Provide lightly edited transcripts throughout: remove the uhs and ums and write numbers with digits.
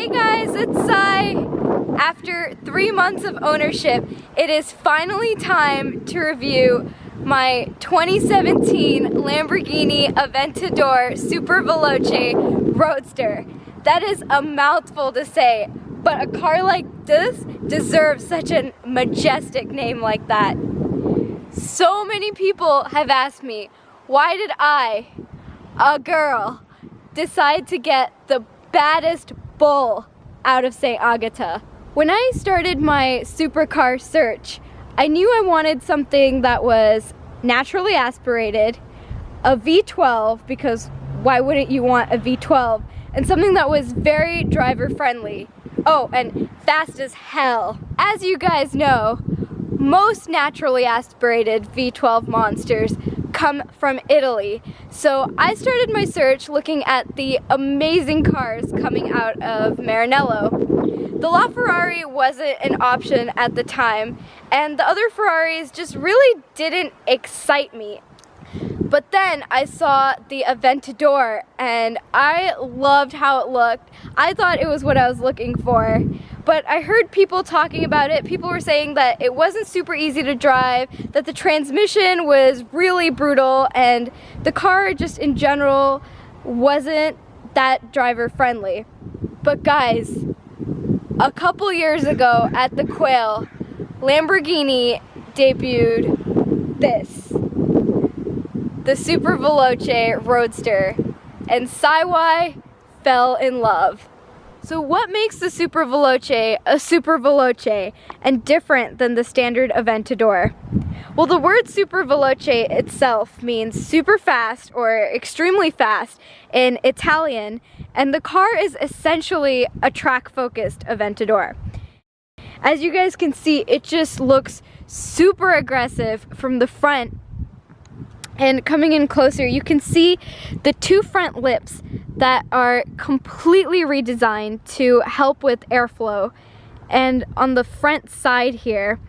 Hey guys, it's Sai. After 3 months of ownership, it is finally time to review my 2017 Lamborghini Aventador Superveloce Roadster. That is a mouthful to say, but a car like this deserves such a majestic name like that. So many people have asked me, why did I, a girl, decide to get the baddest bull out of St. Agatha? When I started my supercar search, I knew I wanted something that was naturally aspirated, a V12, because why wouldn't you want a V12, and something that was very driver friendly. Oh, and fast as hell. As you guys know, most naturally aspirated V12 monsters come from Italy. So I started my search looking at the amazing cars coming out of Maranello. The LaFerrari wasn't an option at the time, and the other Ferraris just really didn't excite me. But then I saw the Aventador and I loved how it looked. I thought it was what I was looking for. But I heard people talking about it. People were saying that it wasn't super easy to drive, that the transmission was really brutal, and the car just in general wasn't that driver friendly. But guys, a couple years ago at the Quail, Lamborghini debuted this, the Superveloce Roadster, and Saiwai fell in love. So what makes the Superveloce a Superveloce and different than the standard Aventador? Well, the word Superveloce itself means super fast or extremely fast in Italian, and the car is essentially a track-focused Aventador. As you guys can see, it just looks super aggressive from the front. And coming in closer, you can see the two front lips that are completely redesigned to help with airflow. And on the front side here,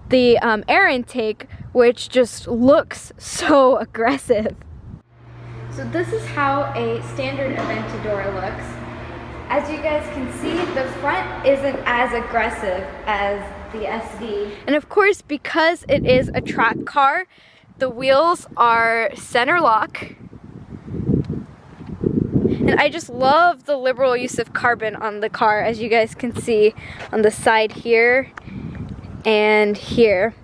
the air intake, which just looks so aggressive. So this is how a standard Aventador looks. As you guys can see, the front isn't as aggressive as the SV. And of course, because it is a track car, the wheels are center lock, and I just love the liberal use of carbon on the car, as you guys can see on the side here and here.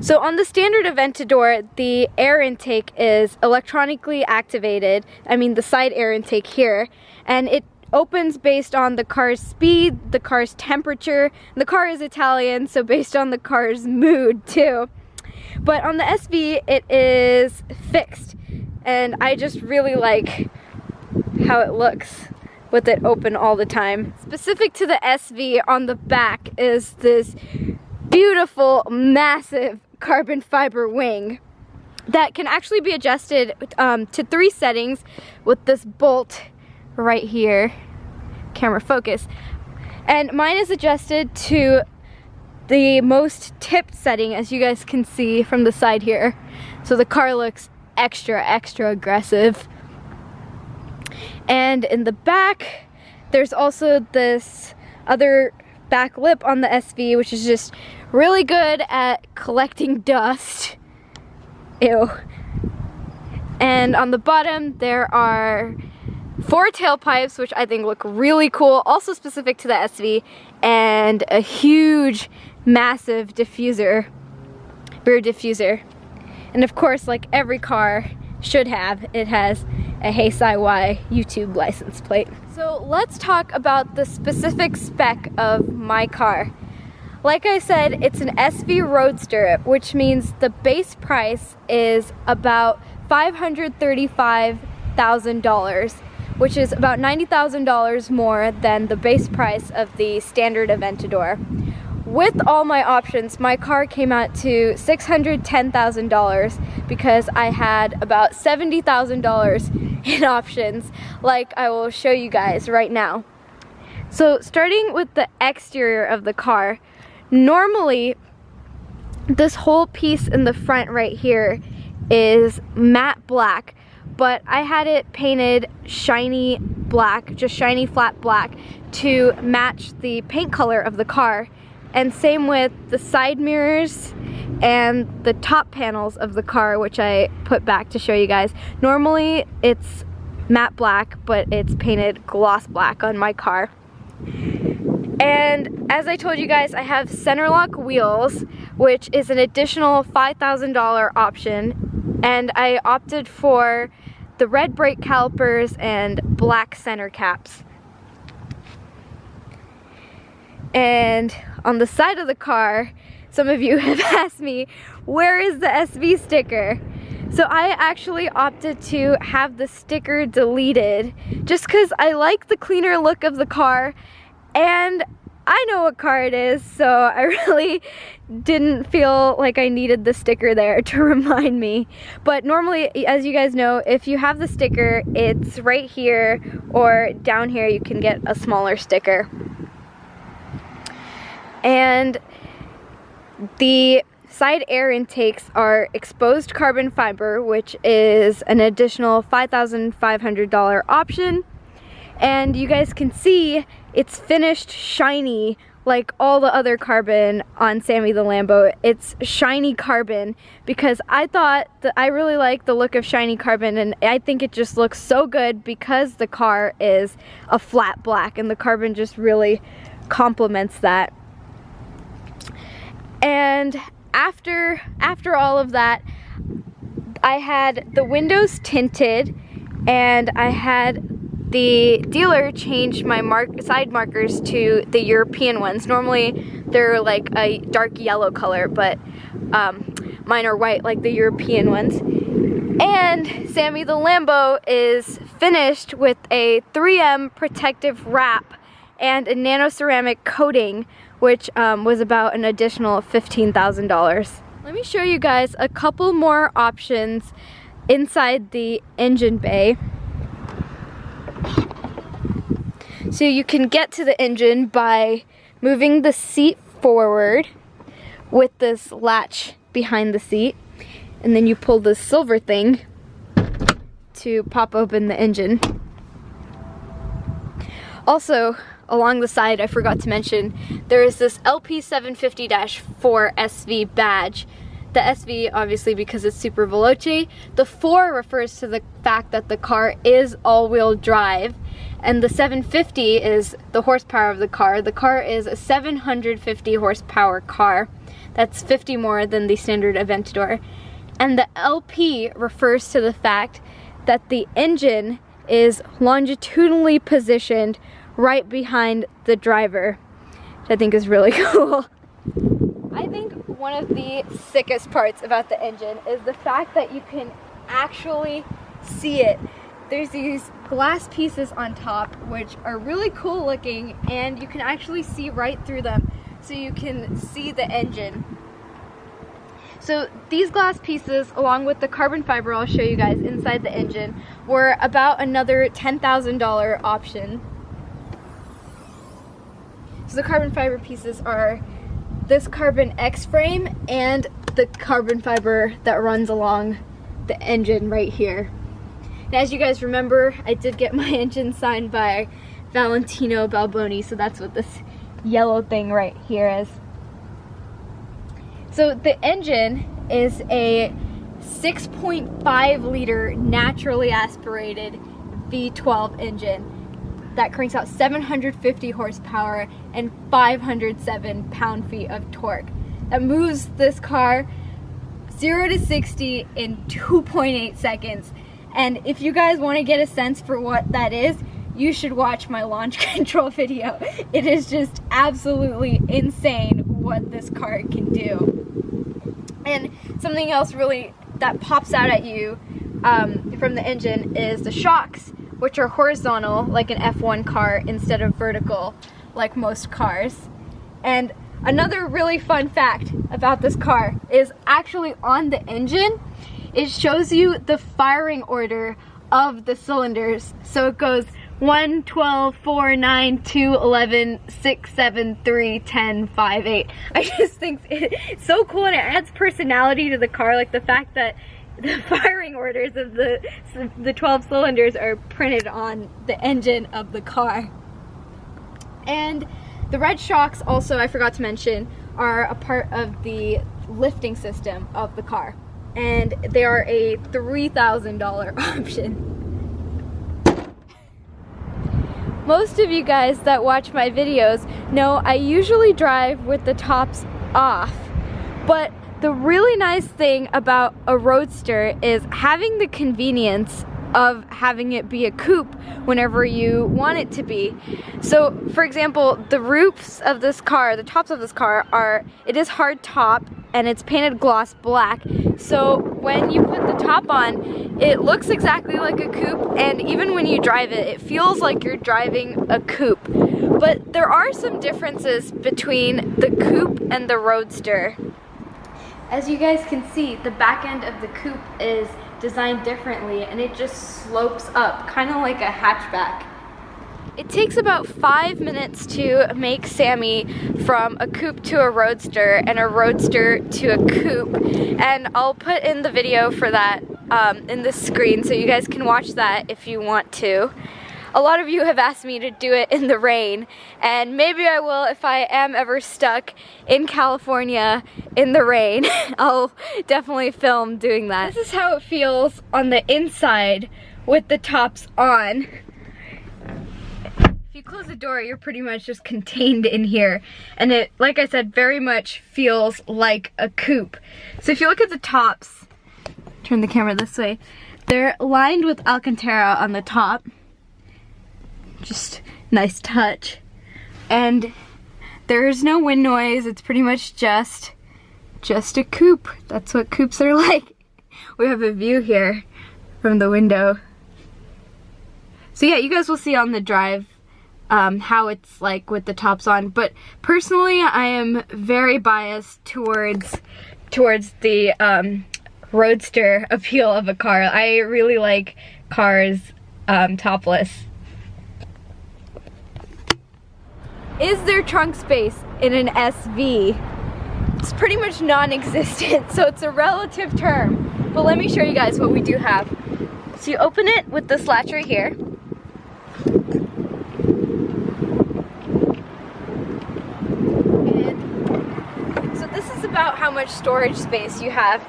So on the standard Aventador, the air intake is electronically activated, the side air intake here, and it opens based on the car's speed, the car's temperature. The car is Italian, so based on the car's mood too. But on the SV, it is fixed, and I just really like how it looks with it open all the time. Specific to the SV, on the back is this beautiful, massive carbon fiber wing that can actually be adjusted to 3 settings with this bolt right here. Camera focus. And mine is adjusted to the most tipped setting, as you guys can see from the side here. So the car looks extra aggressive. And in the back, there's also this other back lip on the SV, which is just really good at collecting dust. Ew. And on the bottom, there are 4 tailpipes, which I think look really cool, also specific to the SV, and a huge, massive diffuser, rear diffuser. And of course, like every car should have, it has a Hey Saiwai YouTube license plate. So let's talk about the specific spec of my car. Like I said, it's an SV Roadster, which means the base price is about $535,000, which is about $90,000 more than the base price of the standard Aventador. With all my options, my car came out to $610,000 because I had about $70,000 in options, like I will show you guys right now. So starting with the exterior of the car, normally this whole piece in the front right here is matte black, but I had it painted shiny black, just shiny flat black, to match the paint color of the car. And same with the side mirrors and the top panels of the car, which I put back to show you guys. Normally it's matte black, but it's painted gloss black on my car. And as I told you guys, I have center lock wheels, which is an additional $5,000 option, and I opted for the red brake calipers and black center caps. And on the side of the car, some of you have asked me, where is the SV sticker? So I actually opted to have the sticker deleted just because I like the cleaner look of the car, and I know what car it is, so I really didn't feel like I needed the sticker there to remind me. But normally, as you guys know, if you have the sticker, it's right here, or down here you can get a smaller sticker. And the side air intakes are exposed carbon fiber, which is an additional $5,500 option. And you guys can see it's finished shiny like all the other carbon on Sammy the Lambo. It's shiny carbon because I thought that I really like the look of shiny carbon, and I think it just looks so good because the car is a flat black and the carbon just really complements that. And after all of that, I had the windows tinted, and I had the dealer change my side markers to the European ones. Normally they're like a dark yellow color, but mine are white like the European ones. And Sammy the Lambo is finished with a 3M protective wrap and a nano ceramic coating, which was about an additional $15,000. Let me show you guys a couple more options inside the engine bay. So you can get to the engine by moving the seat forward with this latch behind the seat, and then you pull this silver thing to pop open the engine. Also, along the side, I forgot to mention, there is this LP750-4 SV badge. The SV, obviously, because it's Superveloce. The 4 refers to the fact that the car is all-wheel drive, and the 750 is the horsepower of the car. The car is a 750 horsepower car. That's 50 more than the standard Aventador. And the LP refers to the fact that the engine is longitudinally positioned right behind the driver, which I think is really cool. I think one of the sickest parts about the engine is the fact that you can actually see it. There's these glass pieces on top which are really cool looking, and you can actually see right through them, so you can see the engine. So these glass pieces, along with the carbon fiber I'll show you guys inside the engine, were about another $10,000 option. So the carbon fiber pieces are this carbon X frame and the carbon fiber that runs along the engine right here. And as you guys remember, I did get my engine signed by Valentino Balboni, so that's what this yellow thing right here is. So the engine is a 6.5 liter naturally aspirated V12 engine that cranks out 750 horsepower and 507 pound-feet of torque. That moves this car 0 to 60 in 2.8 seconds. And if you guys want to get a sense for what that is, you should watch my launch control video. It is just absolutely insane what this car can do. And something else really that pops out at you from the engine is the shocks, which are horizontal like an F1 car instead of vertical like most cars. And another really fun fact about this car is actually on the engine, it shows you the firing order of the cylinders. So it goes 1, 12, 4, 9, 2, 11, 6, 7, 3, 10, 5, 8. I just think it's so cool, and it adds personality to the car, like the fact that the firing orders of the 12 cylinders are printed on the engine of the car. And the red shocks also, I forgot to mention, are a part of the lifting system of the car. And they are a $3,000 option. Most of you guys that watch my videos know I usually drive with the tops off, but the really nice thing about a Roadster is having the convenience of having it be a coupe whenever you want it to be. So for example, the roofs of this car, the tops of this car it is hard top and it's painted gloss black. So when you put the top on, it looks exactly like a coupe, and even when you drive it, it feels like you're driving a coupe. But there are some differences between the coupe and the Roadster. As you guys can see, the back end of the coupe is designed differently and it just slopes up, kind of like a hatchback. It takes about 5 minutes to make Sammy from a coupe to a Roadster and a Roadster to a coupe, and I'll put in the video for that in the screen so you guys can watch that if you want to. A lot of you have asked me to do it in the rain, and maybe I will if I am ever stuck in California in the rain. I'll definitely film doing that. This is how it feels on the inside with the tops on. If you close the door, you're pretty much just contained in here, and it, like I said, very much feels like a coupe. So if you look at the tops, turn the camera this way, they're lined with Alcantara on the top. Just nice touch. And there's no wind noise. It's pretty much just a coupe. That's what coupes are like. We have a view here from the window. So yeah, you guys will see on the drive how it's like with the tops on. But personally, I am very biased towards the Roadster appeal of a car. I really like cars topless. Is there trunk space in an SV? It's pretty much non-existent, so it's a relative term. But let me show you guys what we do have. So you open it with this latch right here. And so this is about how much storage space you have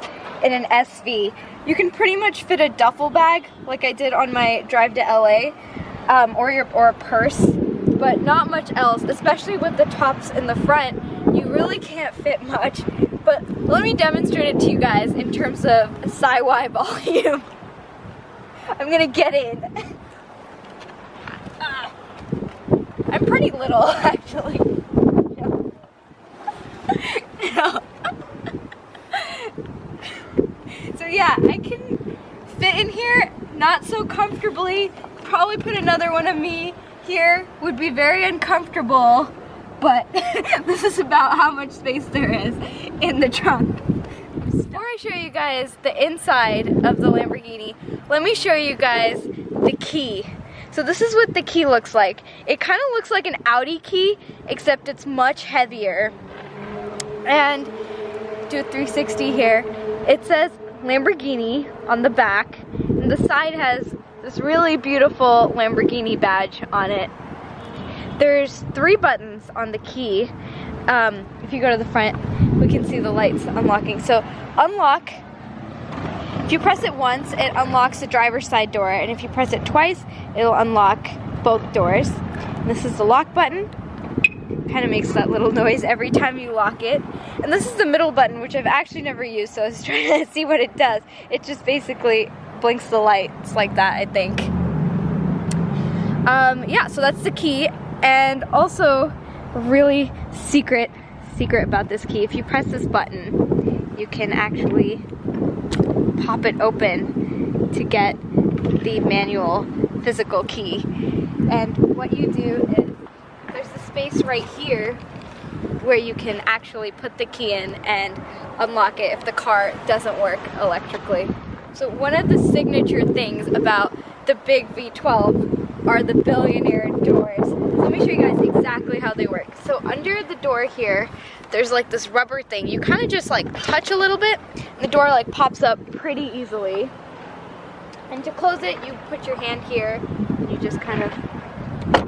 in an SV. You can pretty much fit a duffel bag, like I did on my drive to LA, or a purse. But not much else, especially with the tops in the front. You really can't fit much. But let me demonstrate it to you guys in terms of SciY volume. I'm gonna get in. I'm pretty little, actually. No. So yeah, I can fit in here, not so comfortably. Probably put another one of me here, would be very uncomfortable, but this is about how much space there is in the trunk. Before I show you guys the inside of the Lamborghini, let me show you guys the key. So this is what the key looks like. It kind of looks like an Audi key, except it's much heavier. And do a 360 here. It says Lamborghini on the back, and the side has this really beautiful Lamborghini badge on it. There's 3 buttons on the key. If you go to the front, we can see the lights unlocking. So unlock, if you press it once, it unlocks the driver's side door, and if you press it twice, it'll unlock both doors. And this is the lock button. Kind of makes that little noise every time you lock it. And this is the middle button, which I've actually never used, so I was trying to see what it does. It just basically blinks the lights like that, I think. Yeah, so that's the key. And also, a really secret about this key, if you press this button, you can actually pop it open to get the manual physical key. And what you do is, there's a space right here where you can actually put the key in and unlock it if the car doesn't work electrically. So one of the signature things about the big V12 are the billionaire doors. So let me show you guys exactly how they work. So under the door here, there's like this rubber thing. You kind of just like touch a little bit, and the door like pops up pretty easily. And to close it, you put your hand here, and you just kind of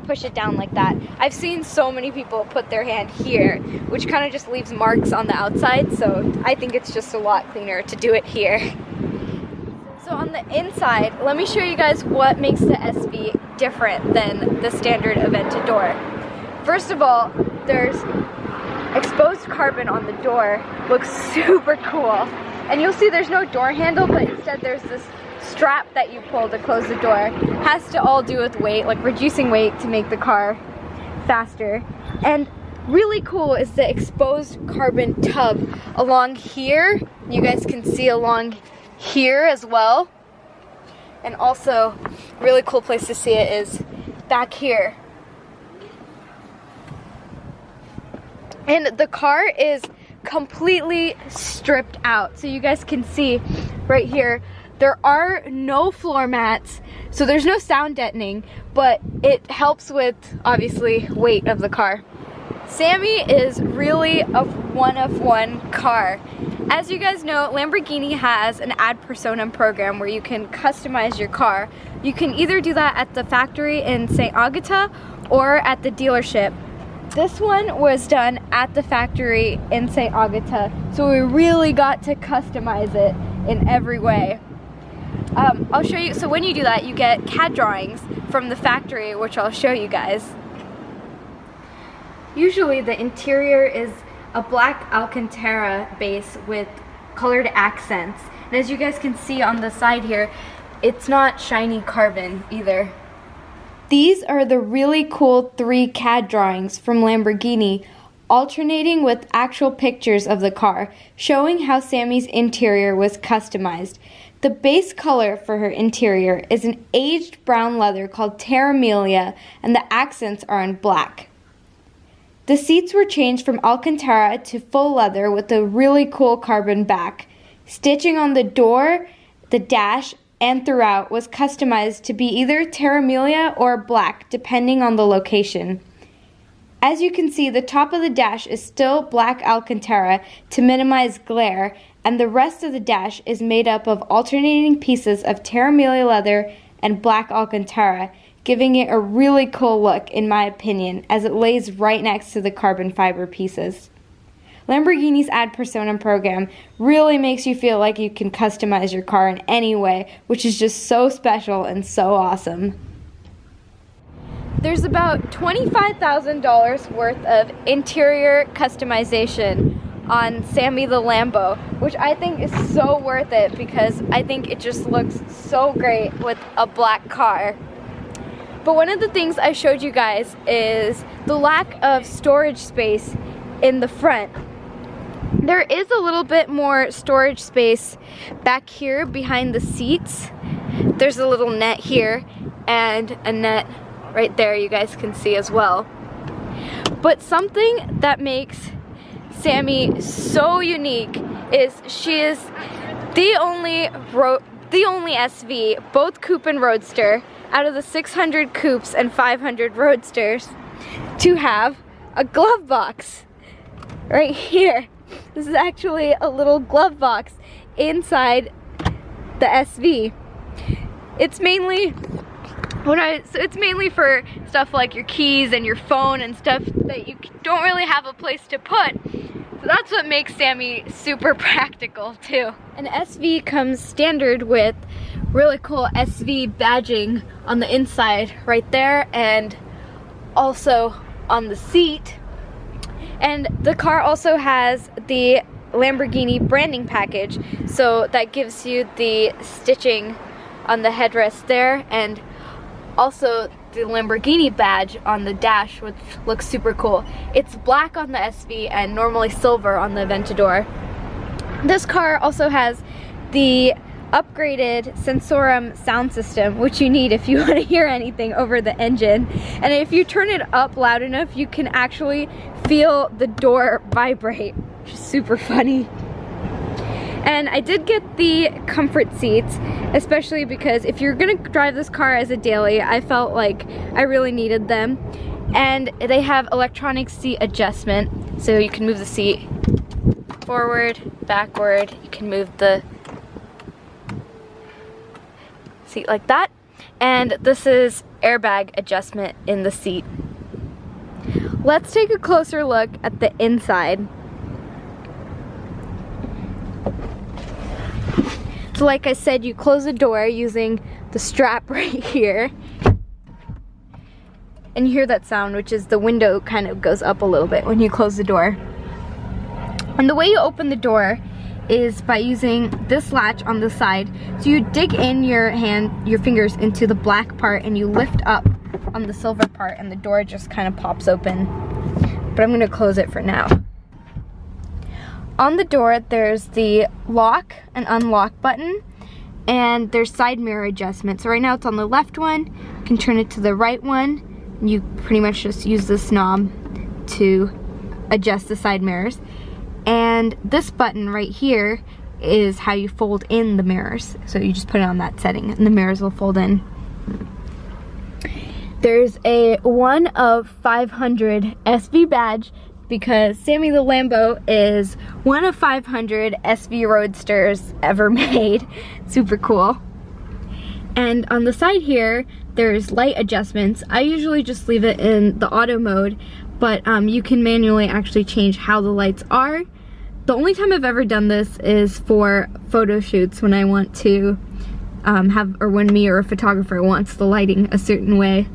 push it down like that. I've seen so many people put their hand here, which kind of just leaves marks on the outside, so I think it's just a lot cleaner to do it here. So on the inside, let me show you guys what makes the SV different than the standard Aventador. First of all, there's exposed carbon on the door. Looks super cool. And you'll see there's no door handle, but instead there's this strap that you pull to close the door. Has to all do with weight, like reducing weight to make the car faster. And really cool is the exposed carbon tub along here. You guys can see along here as well. And also, really cool place to see it is back here. And the car is completely stripped out. So you guys can see right here, there are no floor mats, so there's no sound deadening, but it helps with, obviously, weight of the car. Sammy is really a one-of-one car. As you guys know, Lamborghini has an ad personam program where you can customize your car. You can either do that at the factory in St. Agatha or at the dealership. This one was done at the factory in St. Agatha, so we really got to customize it in every way. I'll show you, so when you do that, you get CAD drawings from the factory, which I'll show you guys. Usually the interior is a black Alcantara base with colored accents. And as you guys can see on the side here, it's not shiny carbon either. These are the really cool 3 CAD drawings from Lamborghini, alternating with actual pictures of the car, showing how Sammy's interior was customized. The base color for her interior is an aged brown leather called Terra Melia, and the accents are in black. The seats were changed from Alcantara to full leather with a really cool carbon back. Stitching on the door, the dash, and throughout was customized to be either Terra Melia or black, depending on the location. As you can see, the top of the dash is still black Alcantara to minimize glare, and the rest of the dash is made up of alternating pieces of Terra Melia leather and black Alcantara, giving it a really cool look in my opinion, as it lays right next to the carbon fiber pieces. Lamborghini's ad personam program really makes you feel like you can customize your car in any way, which is just so special and so awesome. There's about $25,000 worth of interior customization on Sammy the Lambo, which I think is so worth it because I think it just looks so great with a black car. But one of the things I showed you guys is the lack of storage space in the front. There is a little bit more storage space back here behind the seats. There's a little net here and a net right there you guys can see as well. But something that makes Sammy so unique is she is the only SV, both coupe and roadster, out of the 600 coupes and 500 roadsters to have a glove box right here. This is actually a little glove box inside the SV. It's mainly for stuff like your keys and your phone and stuff that you don't really have a place to put. So that's what makes Sammy super practical too. An SV comes standard with really cool SV badging on the inside right there and also on the seat. And the car also has the Lamborghini branding package, so that gives you the stitching on the headrest there and also the Lamborghini badge on the dash, which looks super cool. It's black on the SV and normally silver on the Aventador. This car also has the upgraded Sensorum sound system, which you need if you want to hear anything over the engine. And if you turn it up loud enough, you can actually feel the door vibrate, which is super funny. And I did get the comfort seats, especially because if you're gonna drive this car as a daily, I felt like I really needed them. And they have electronic seat adjustment. So you can move the seat forward, backward. You can move the seat like that. And this is airbag adjustment in the seat. Let's take a closer look at the inside. So like I said, you close the door using the strap right here. And you hear that sound, which is the window kind of goes up a little bit when you close the door. And the way you open the door is by using this latch on the side. So you dig in your fingers into the black part and you lift up on the silver part and the door just kind of pops open. But I'm gonna close it for now. On the door, there's the lock and unlock button, and there's side mirror adjustment. So right now it's on the left one. You can turn it to the right one. You pretty much just use this knob to adjust the side mirrors. And this button right here is how you fold in the mirrors. So you just put it on that setting and the mirrors will fold in. There's a 1 of 500 SV badge because Sammy the Lambo is 1 of 500 SV Roadsters ever made. Super cool. And on the side here, there's light adjustments. I usually just leave it in the auto mode, but you can manually actually change how the lights are. The only time I've ever done this is for photo shoots when I want to when me or a photographer wants the lighting a certain way.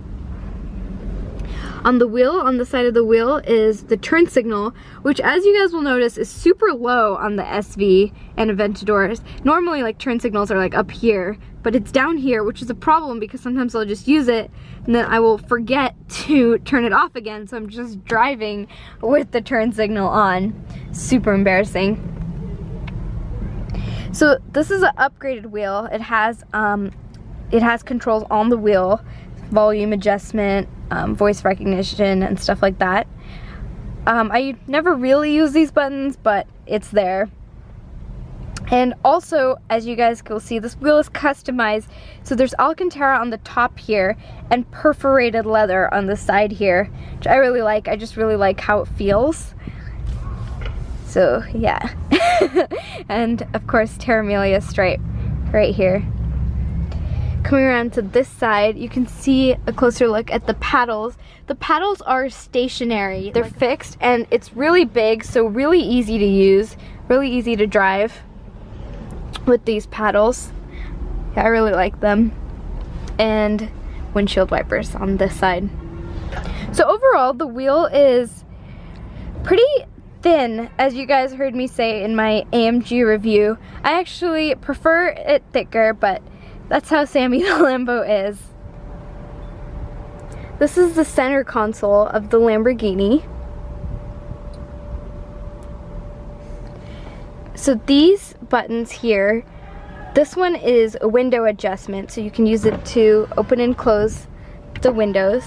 On the wheel, on the side of the wheel, is the turn signal, which as you guys will notice is super low on the SV and Aventadors. Normally like turn signals are like up here, but it's down here, which is a problem because sometimes I'll just use it and then I will forget to turn it off again, so I'm just driving with the turn signal on. Super embarrassing. So this is an upgraded wheel. It has controls on the wheel, volume adjustment, voice recognition and stuff like that. I never really use these buttons, but it's there. And also, as you guys will see, this wheel is customized. So there's Alcantara on the top here and perforated leather on the side here, which I really like. I just really like how it feels. So yeah. And of course, Terra Amelia stripe right here. Coming around to this side, you can see a closer look at the paddles. The paddles are stationary. They're fixed and it's really big, so really easy to use, really easy to drive with these paddles. Yeah, I really like them. And windshield wipers on this side. So overall, the wheel is pretty thin, as you guys heard me say in my AMG review. I actually prefer it thicker, but that's how Sammy the Lambo is. This is the center console of the Lamborghini. So these buttons here, this one is a window adjustment, so you can use it to open and close the windows.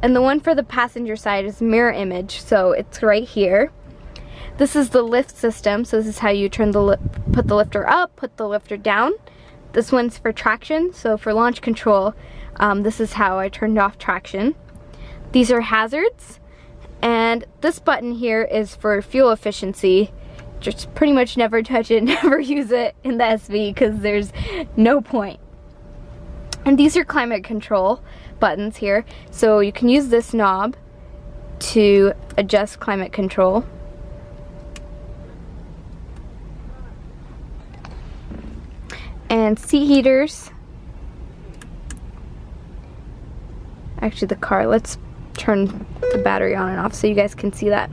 And the one for the passenger side is mirror image, so it's right here. This is the lift system, so this is how you turn put the lifter up, put the lifter down. This one's for traction, so for launch control, this is how I turned off traction. These are hazards, and this button here is for fuel efficiency. Just pretty much never touch it, never use it in the SV because there's no point. And these are climate control buttons here, so you can use this knob to adjust climate control. And seat heaters. Actually the car, let's turn the battery on and off so you guys can see that.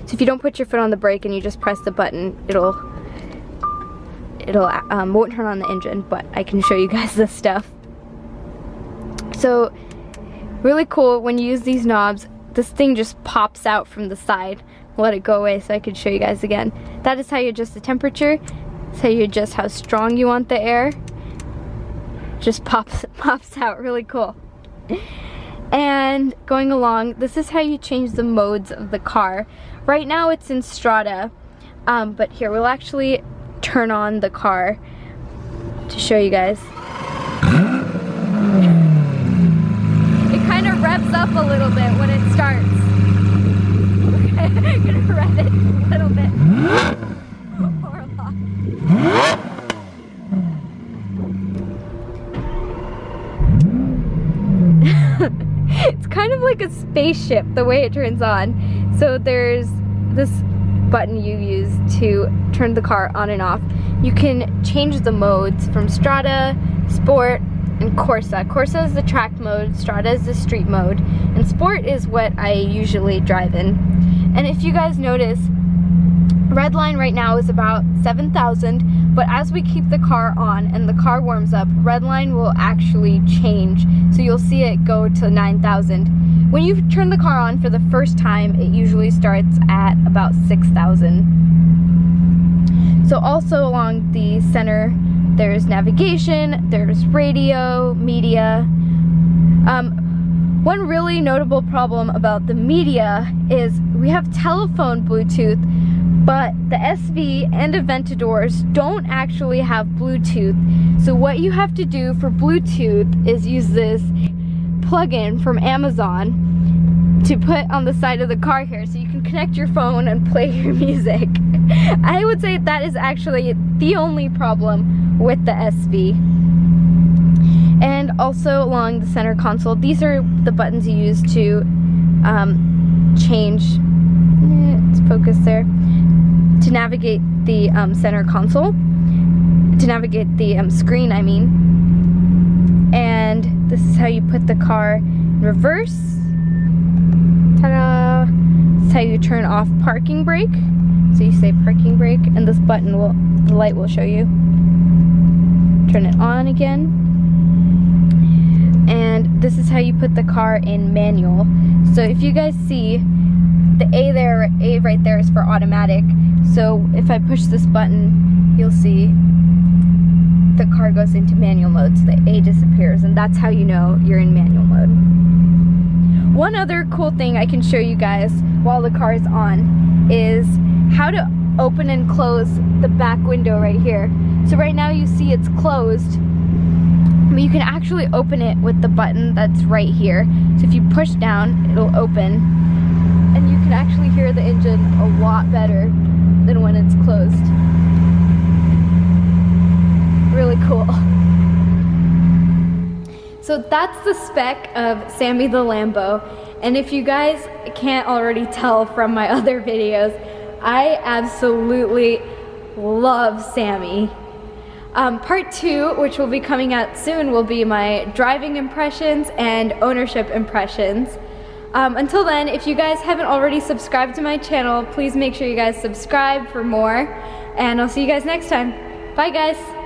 So if you don't put your foot on the brake and you just press the button, it'll won't turn on the engine, but I can show you guys this stuff. So really cool, when you use these knobs, this thing just pops out from the side. I'll let it go away so I can show you guys again. That is how you adjust the temperature. That's how you adjust how strong you want the air. Just pops out, really cool. And going along, this is how you change the modes of the car. Right now it's in strata, but here we'll actually turn on the car to show you guys. It kind of revs up a little bit when it starts. I'm gonna rev it a little bit. Or a lot. It's kind of like a spaceship the way it turns on. So there's this button you use to turn the car on and off. You can change the modes from Strata, Sport, and Corsa. Corsa is the track mode, Strata is the street mode, and Sport is what I usually drive in. And if you guys notice, red line right now is about 7,000, but as we keep the car on and the car warms up, red line will actually change. So you'll see it go to 9,000. When you turn the car on for the first time, it usually starts at about 6,000. So also along the center, there's navigation, there's radio, media. One really notable problem about the media is we have telephone Bluetooth, but the SV and Aventadors don't actually have Bluetooth. So what you have to do for Bluetooth is use this plug-in from Amazon to put on the side of the car here so you can connect your phone and play your music. I would say that is actually the only problem with the SV. And also along the center console, these are the buttons you use to change, let's focus there, to navigate the center console, to navigate the screen, I mean. And this is how you put the car in reverse. Ta-da! This is how you turn off parking brake. So you say parking brake, and this button will, the light will show you. Turn it on again. And this is how you put the car in manual. So if you guys see, the A right there is for automatic. So if I push this button, you'll see the car goes into manual mode, so the A disappears, and that's how you know you're in manual mode. One other cool thing I can show you guys while the car is on is how to open and close the back window right here. So right now you see it's closed, but you can actually open it with the button that's right here. So if you push down, it'll open, and you can actually hear the engine a lot better than when it's closed. Really cool. So that's the spec of Sammy the Lambo, and if you guys can't already tell from my other videos, I absolutely love Sammy. Part 2, which will be coming out soon, will be my driving impressions and ownership impressions. Until then, if you guys haven't already subscribed to my channel, please make sure you guys subscribe for more, and I'll see you guys next time. Bye guys!